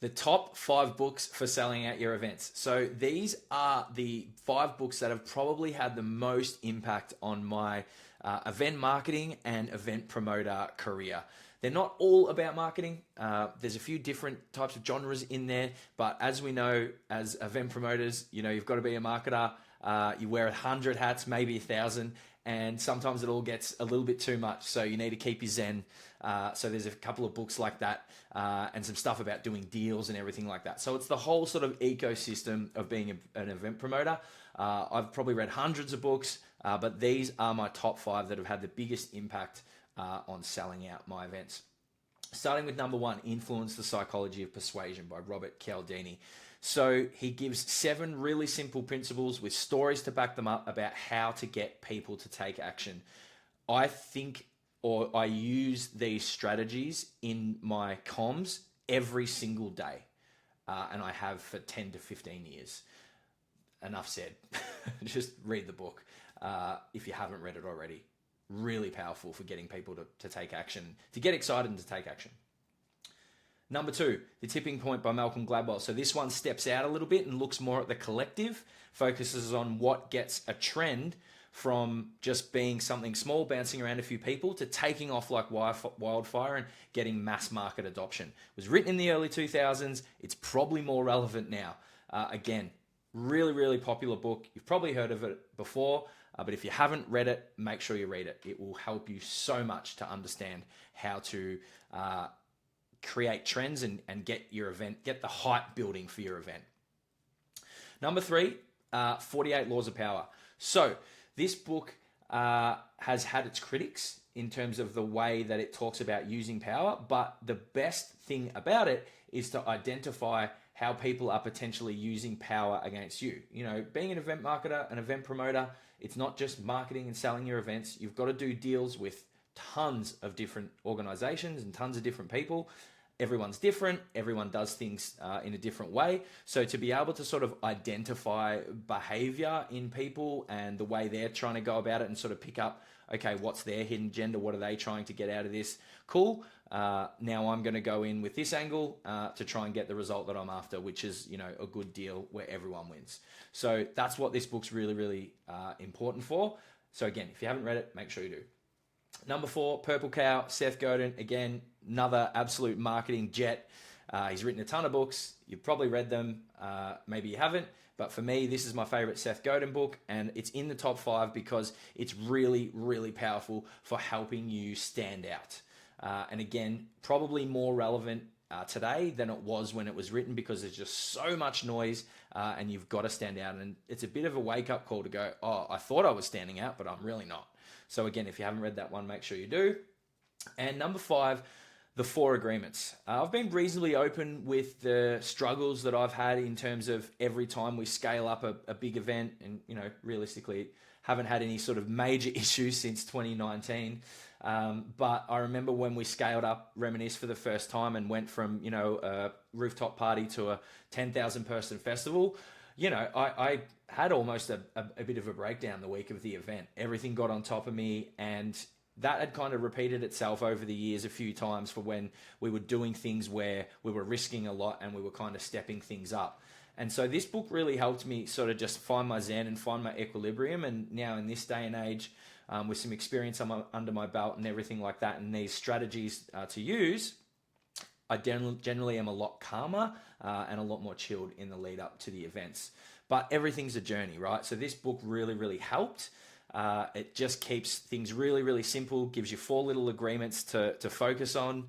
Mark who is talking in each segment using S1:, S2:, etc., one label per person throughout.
S1: The top 5 books for selling out your events. So these are the 5 books that have probably had the most impact on my event marketing and event promoter career. They're not all about marketing. There's a few different types of genres in there, but as we know, as event promoters, you've got to be a marketer. You wear 100 hats, maybe 1,000, and sometimes it all gets a little bit too much. So you need to keep your zen. So there's a couple of books like that, and some stuff about doing deals and everything like that. So it's the whole sort of ecosystem of being an event promoter. I've probably read hundreds of books, but these are my top 5 that have had the biggest impact on selling out my events. Starting with number 1, Influence the Psychology of Persuasion by Robert Cialdini. So he gives 7 really simple principles with stories to back them up about how to get people to take action. I think, or I use these strategies in my comms every single day. And I have for 10 to 15 years. Enough said. Just read the book if you haven't read it already. Really powerful for getting people to take action, to get excited and to take action. Number 2, The Tipping Point by Malcolm Gladwell. So this one steps out a little bit and looks more at the collective, focuses on what gets a trend from just being something small, bouncing around a few people, to taking off like wildfire and getting mass market adoption. It was written in the early 2000s. It's probably more relevant now. Again, really, really popular book. You've probably heard of it before, but if you haven't read it, make sure you read it. It will help you so much to understand how to create trends and get your event, get the hype building for your event. Number 3, 48 Laws of Power. So this book has had its critics in terms of the way that it talks about using power, but the best thing about it is to identify how people are potentially using power against you. Being an event marketer, an event promoter, it's not just marketing and selling your events. You've got to do deals with tons of different organizations and tons of different people. Everyone's different. Everyone does things in a different way. So to be able to sort of identify behavior in people and the way they're trying to go about it and sort of pick up, okay, what's their hidden agenda? What are they trying to get out of this? Cool. Now I'm going to go in with this angle to try and get the result that I'm after, which is, a good deal where everyone wins. So that's what this book's really, really important for. So again, if you haven't read it, make sure you do. Number 4, Purple Cow, Seth Godin. Again, another absolute marketing jet. He's written a ton of books. You've probably read them. Maybe you haven't. But for me, this is my favorite Seth Godin book, and it's in the top 5 because it's really, really powerful for helping you stand out. And again, probably more relevant today than it was when it was written, because there's just so much noise and you've got to stand out. And it's a bit of a wake-up call to go, oh, I thought I was standing out, but I'm really not. So again, if you haven't read that one, make sure you do. And number 5, The 4 Agreements. I've been reasonably open with the struggles that I've had in terms of every time we scale up a big event, and realistically haven't had any sort of major issues since 2019. But I remember when we scaled up Reminisce for the first time and went from a rooftop party to a 10,000 person festival. I had almost a bit of a breakdown the week of the event. Everything got on top of me, and that had kind of repeated itself over the years a few times for when we were doing things where we were risking a lot and we were kind of stepping things up. And so this book really helped me sort of just find my zen and find my equilibrium. And now in this day and age, with some experience under my belt and everything like that, and these strategies to use, I generally am a lot calmer and a lot more chilled in the lead up to the events. But everything's a journey, right? So this book really, really helped. It just keeps things really, really simple, gives you 4 little agreements to focus on.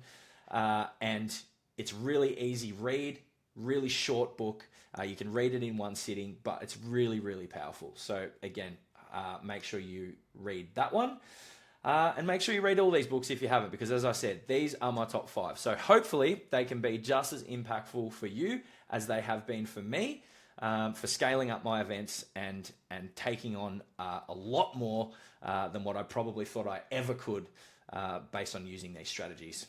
S1: And it's really easy read, really short book. You can read it in one sitting, but it's really, really powerful. So again, make sure you read that one. And make sure you read all these books if you haven't, because as I said, these are my top 5. So hopefully they can be just as impactful for you as they have been for me, for scaling up my events and taking on a lot more than what I probably thought I ever could based on using these strategies.